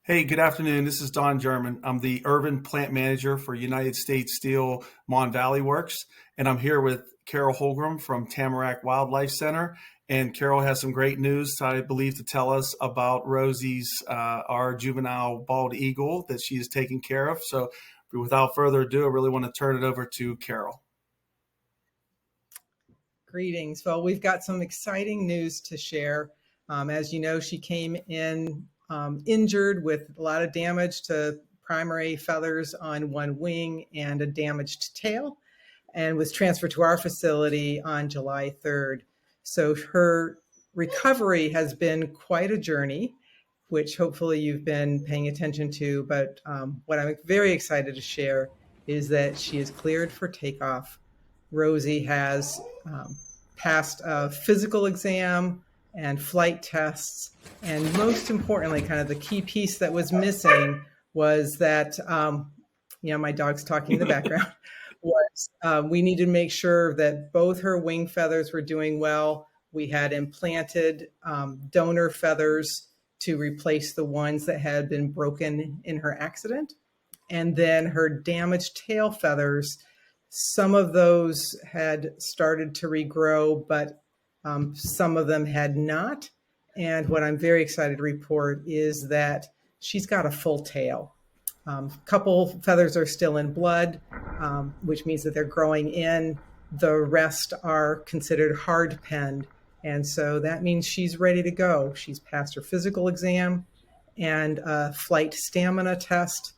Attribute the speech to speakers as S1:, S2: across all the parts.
S1: Hey, good afternoon. This is Don German. I'm the urban plant manager for United States Steel Mon Valley Works, and I'm here with Carol Holgram from Tamarack Wildlife Center. And Carol has some great news, I believe, to tell us about Rosie's, our juvenile bald eagle that she is taking care of. So, without further ado, I really want to turn it over to Carol.
S2: Greetings. Well, we've got some exciting news to share. As you know, she came in injured with a lot of damage to primary feathers on one wing and a damaged tail, and was transferred to our facility on July 3rd. So her recovery has been quite a journey, which hopefully you've been paying attention to. But what I'm very excited to share is that she is cleared for takeoff. Rosie has passed a physical exam and flight tests. And most importantly, kind of the key piece that was missing was that, my dog's talking in the background, was we needed to make sure that both her wing feathers were doing well. We had implanted donor feathers to replace the ones that had been broken in her accident. And then her damaged tail feathers, some of those had started to regrow, but some of them had not. And what I'm very excited to report is that she's got a full tail. A couple feathers are still in blood, which means that they're growing in. The rest are considered hard penned. And so that means she's ready to go. She's passed her physical exam and a flight stamina test.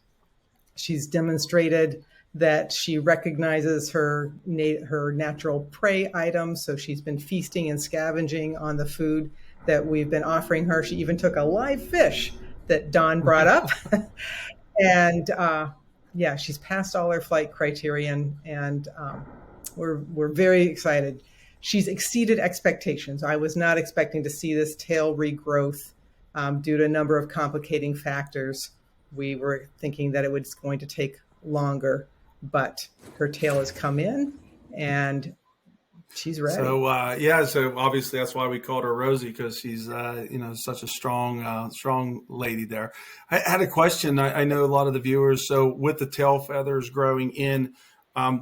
S2: She's demonstrated that she recognizes her natural prey items. So she's been feasting and scavenging on the food that we've been offering her. She even took a live fish that Don brought up. And she's passed all her flight criterion, and we're very excited. She's exceeded expectations. I was not expecting to see this tail regrowth due to a number of complicating factors. We were thinking that it was going to take longer, but her tail has come in and she's ready.
S1: So obviously that's why we called her Rosie, because she's such a strong lady there. I had a question. I know a lot of the viewers. So with the tail feathers growing in,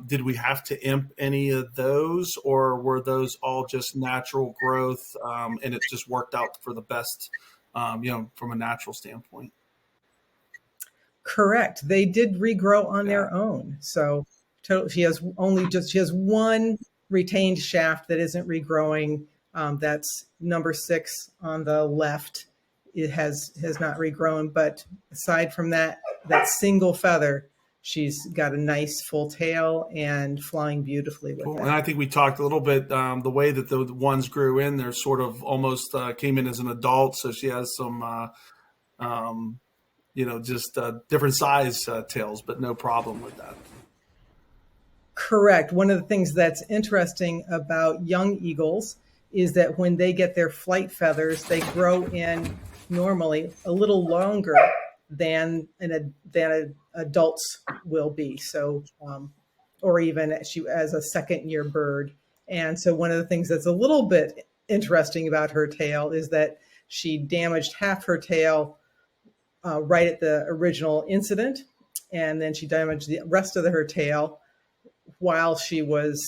S1: did we have to imp any of those, or were those all just natural growth, and it just worked out for the best, from a natural standpoint?
S2: Correct. They did regrow on their own. So she has one retained shaft that isn't regrowing. That's number 6 on the left. It has not regrown, but aside from that single feather, she's got a nice full tail and flying beautifully with
S1: Cool.
S2: it.
S1: And I think we talked a little bit the way that the ones grew in. They're sort of almost came in as an adult, so she has some. Just different size tails, but no problem with that.
S2: Correct. One of the things that's interesting about young eagles is that when they get their flight feathers, they grow in normally a little longer than adults will be. So, or even as a second-year bird. And so one of the things that's a little bit interesting about her tail is that she damaged half her tail right at the original incident, and then she damaged the rest of her tail while she was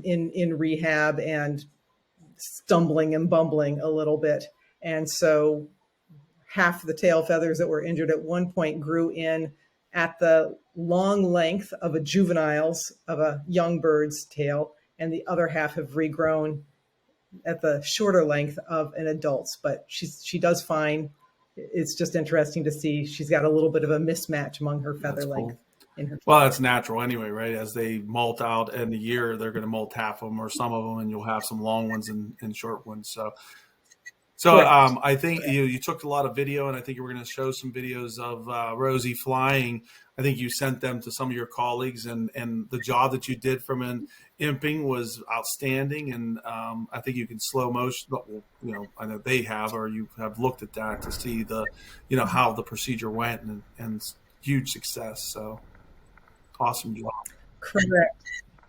S2: in rehab and stumbling and bumbling a little bit. And so half the tail feathers that were injured at one point grew in at the long length of a young bird's tail, and the other half have regrown at the shorter length of an adult's. But she does fine. It's just interesting to see she's got a little bit of a mismatch among her feather length.
S1: Well, that's natural anyway, right? As they molt out in a year, they're going to molt half of them or some of them, and you'll have some long ones and short ones. So I think you took a lot of video, and I think you were going to show some videos of Rosie flying. I think you sent them to some of your colleagues, and the job that you did from an imping was outstanding. And I think you can slow motion. I know they have, or you have looked at that to see how the procedure went, and huge success. So awesome job.
S2: Correct.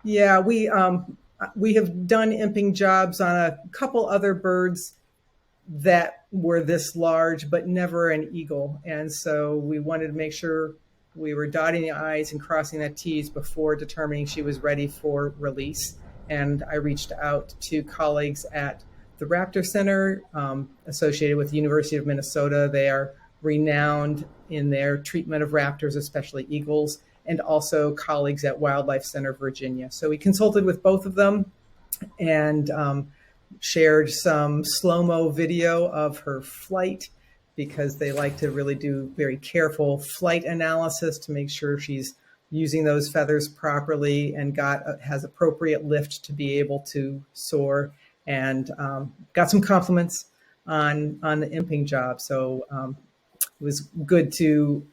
S2: Yeah, we have done imping jobs on a couple other birds that were this large, but never an eagle. And so we wanted to make sure we were dotting the I's and crossing the T's before determining she was ready for release. And I reached out to colleagues at the Raptor Center, associated with the University of Minnesota. They are renowned in their treatment of raptors, especially eagles, and also colleagues at Wildlife Center Virginia. So we consulted with both of them and shared some slow-mo video of her flight, because they like to really do very careful flight analysis to make sure she's using those feathers properly and has appropriate lift to be able to soar. And got some compliments on the imping job. So it was good to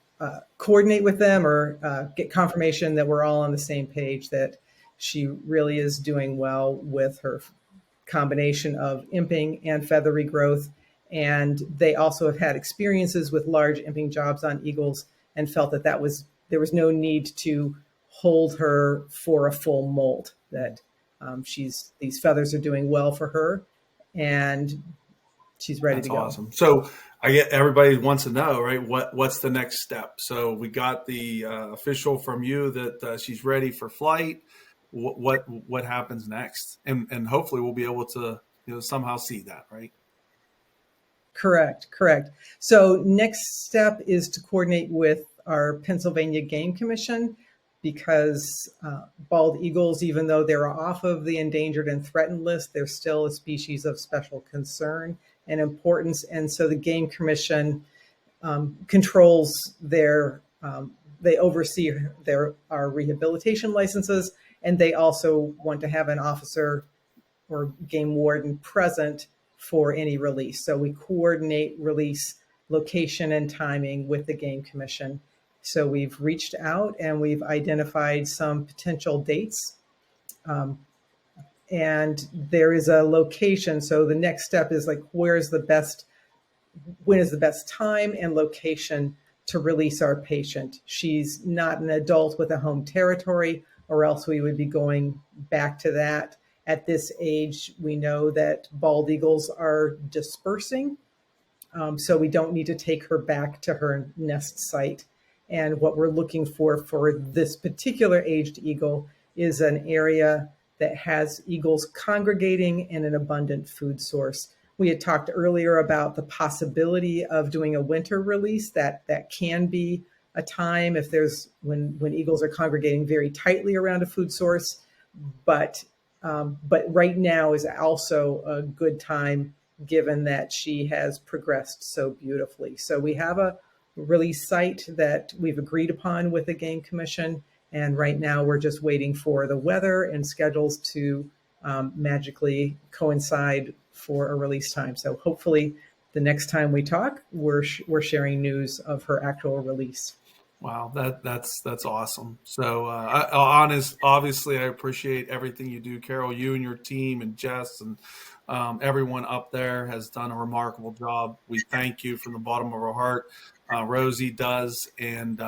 S2: coordinate with them, or get confirmation that we're all on the same page, that she really is doing well with her combination of imping and feather regrowth. And they also have had experiences with large imping jobs on eagles and felt that there was no need to hold her for a full molt, that these feathers are doing well for her and she's ready to go.
S1: That's awesome. So I get everybody wants to know, right? What's the next step? So we got the official from you that she's ready for flight. What happens next? And hopefully we'll be able to somehow see that, right?
S2: Correct. So next step is to coordinate with our Pennsylvania Game Commission, because bald eagles, even though they're off of the endangered and threatened list, they're still a species of special concern and importance. And so the Game Commission controls they oversee our rehabilitation licenses, and they also want to have an officer or game warden present for any release. So we coordinate release location and timing with the Game Commission. So we've reached out and we've identified some potential dates. And there is a location. So the next step is like, when is the best time and location to release our patient? She's not an adult with a home territory, or else we would be going back to that. At this age, we know that bald eagles are dispersing, so we don't need to take her back to her nest site. And what we're looking for this particular aged eagle is an area that has eagles congregating and an abundant food source. We had talked earlier about the possibility of doing a winter release. That can be a time if when eagles are congregating very tightly around a food source, but right now is also a good time, given that she has progressed so beautifully. So we have a release site that we've agreed upon with the Game Commission, and right now we're just waiting for the weather and schedules to magically coincide for a release time. So hopefully the next time we talk, we're sharing news of her actual release.
S1: Wow, that's awesome. So obviously, I appreciate everything you do, Carol. You and your team, and Jess, and everyone up there has done a remarkable job. We thank you from the bottom of our heart. Rosie does, and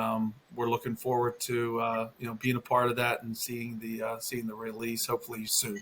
S1: we're looking forward to being a part of that and seeing the release hopefully soon.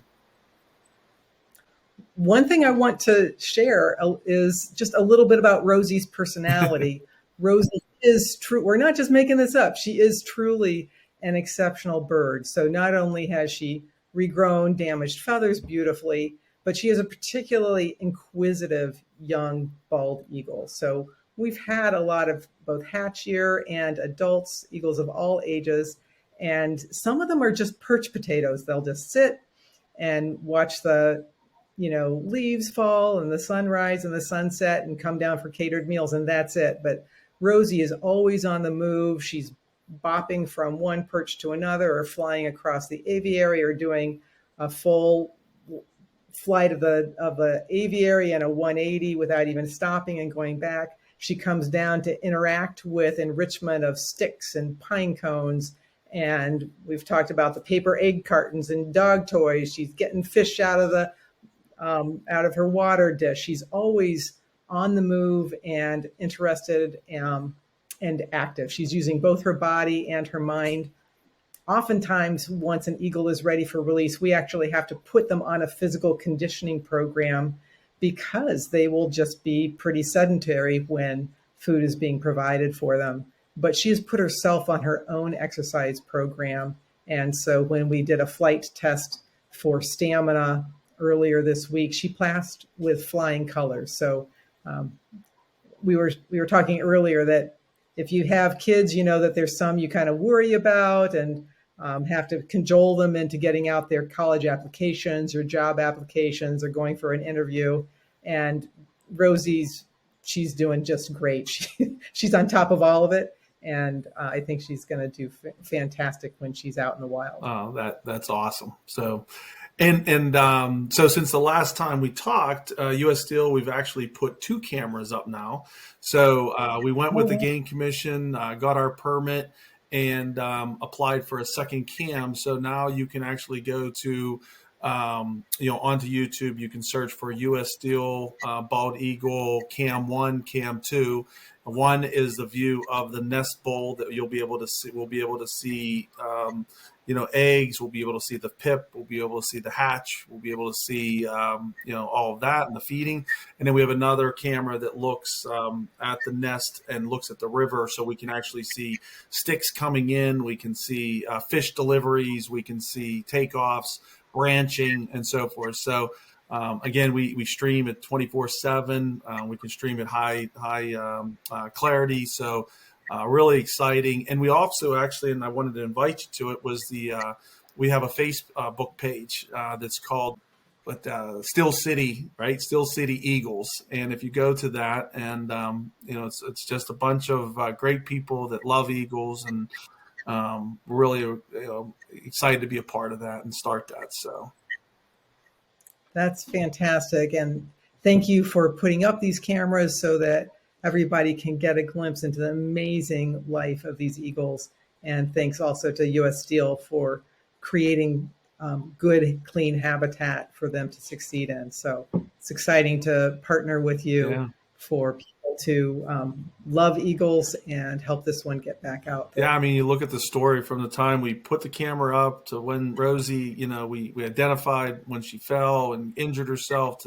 S2: One thing I want to share is just a little bit about Rosie's personality. Rosie is true. We're not just making this up. She is truly an exceptional bird. So not only has she regrown damaged feathers beautifully, but she is a particularly inquisitive young bald eagle. So we've had a lot of both hatch year and adults, eagles of all ages, and some of them are just perch potatoes. They'll just sit and watch the leaves fall and the sunrise and the sunset and come down for catered meals, and that's it. But Rosie is always on the move. She's bopping from one perch to another, or flying across the aviary, or doing a full flight of the aviary and a 180 without even stopping and going back. She comes down to interact with enrichment of sticks and pine cones. And we've talked about the paper egg cartons and dog toys. She's getting fish out of her water dish. She's always on the move and interested and active. She's using both her body and her mind. Oftentimes, once an eagle is ready for release, we actually have to put them on a physical conditioning program, because they will just be pretty sedentary when food is being provided for them. But she has put herself on her own exercise program. And so when we did a flight test for stamina earlier this week, she passed with flying colors. So um, we were talking earlier that if you have kids, you know that there's some you kind of worry about and have to cajole them into getting out their college applications or job applications or going for an interview. And Rosie's, she's doing just great. She's on top of all of it. And I think she's going to do fantastic when she's out in the wild.
S1: Oh, that's awesome. So, so since the last time we talked, U.S. Steel, we've actually put 2 cameras up now. So we went with the Game Commission, got our permit, and applied for a second cam. So now you can actually go to onto YouTube. You can search for U.S. Steel Bald Eagle Cam 1, Cam 2. One is the view of the nest bowl that you'll be able to see. We'll be able to see, eggs. We'll be able to see the pip. We'll be able to see the hatch. We'll be able to see, all of that and the feeding. And then we have another camera that looks at the nest and looks at the river, so we can actually see sticks coming in. We can see fish deliveries. We can see takeoffs, branching, and so forth. So again, we stream at 24/7. We can stream at high clarity. So really exciting. And we also actually, and I wanted to invite you to it, was we have a Facebook page that's called Still City, right? Still City Eagles. And if you go to that, and it's just a bunch of great people that love Eagles, and really excited to be a part of that and start that. So.
S2: That's fantastic. And thank you for putting up these cameras so that everybody can get a glimpse into the amazing life of these eagles. And thanks also to U.S. Steel for creating good, clean habitat for them to succeed in. So it's exciting to partner with you for people to love eagles and help this one get back out there.
S1: Yeah, I mean, you look at the story from the time we put the camera up to when Rosie, we identified when she fell and injured herself,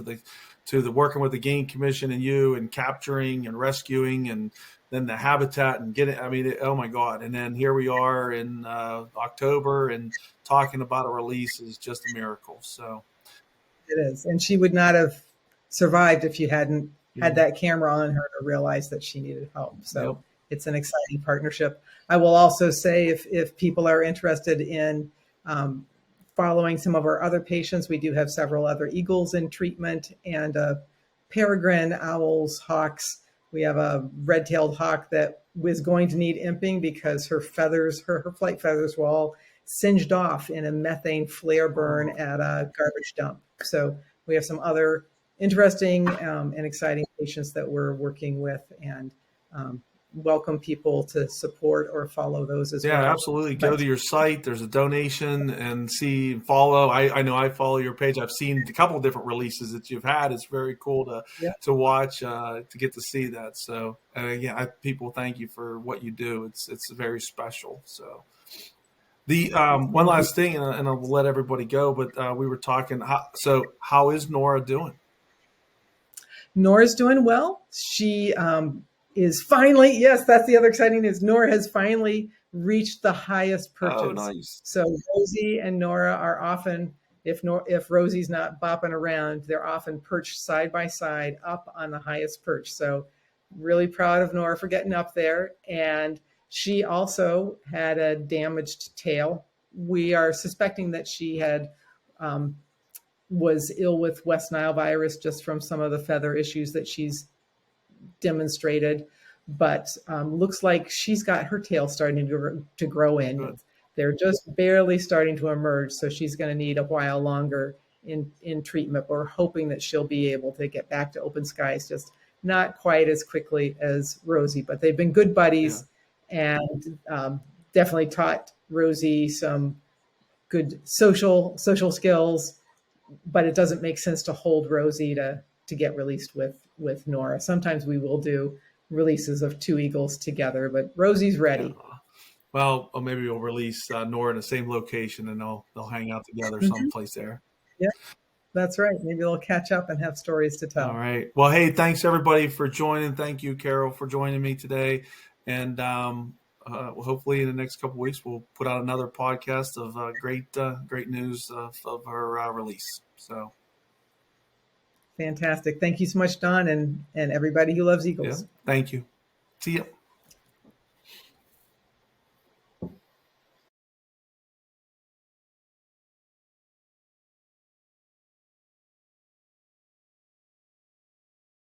S1: to the working with the Game Commission and you, and capturing and rescuing, and then the habitat and getting. I mean, oh my God! And then here we are in October, and talking about a release is just a miracle. So
S2: it is, and she would not have survived if you hadn't had that camera on her to realize that she needed help. So it's an exciting partnership. I will also say, if people are interested in following some of our other patients, we do have several other eagles in treatment, and peregrine owls, hawks. We have a red-tailed hawk that was going to need imping because her feathers, her flight feathers were all singed off in a methane flare burn at a garbage dump. So we have some other interesting and exciting patients that we're working with, and welcome people to support or follow those as well.
S1: Yeah, absolutely. Go to your site. There's a donation, and follow. I know I follow your page. I've seen a couple of different releases that you've had. It's very cool to watch, to get to see that. So again, people thank you for what you do. It's very special. So the one last thing, and I'll let everybody go, but we were talking. How is Nora doing?
S2: Nora's doing well. She is finally, yes, that's the other exciting news. Nora has finally reached the highest perches.
S1: Oh, nice.
S2: So Rosie and Nora are often, if Rosie's not bopping around, they're often perched side by side up on the highest perch. So really proud of Nora for getting up there. And she also had a damaged tail. We are suspecting that she had was ill with West Nile virus just from some of the feather issues that she's demonstrated, but looks like she's got her tail starting to grow in. Good. They're just barely starting to emerge, so she's going to need a while longer in treatment. But we're hoping that she'll be able to get back to open skies, just not quite as quickly as Rosie. But they've been good buddies, and definitely taught Rosie some good social skills. But it doesn't make sense to hold Rosie to get released with Nora. Sometimes we will do releases of 2 eagles together, but Rosie's ready.
S1: Well, or maybe we'll release Nora in the same location, and they'll hang out together someplace there.
S2: Yeah, That's right. Maybe they'll catch up and have stories to
S1: All
S2: tell.
S1: right. Well, hey, thanks everybody for joining. Thank you, Carol, for joining me today. And hopefully, in the next couple of weeks, we'll put out another podcast of great news of her release. So,
S2: Fantastic. Thank you so much, Don, and everybody who loves
S1: yeah,
S2: Eagles.
S1: thank you. See you.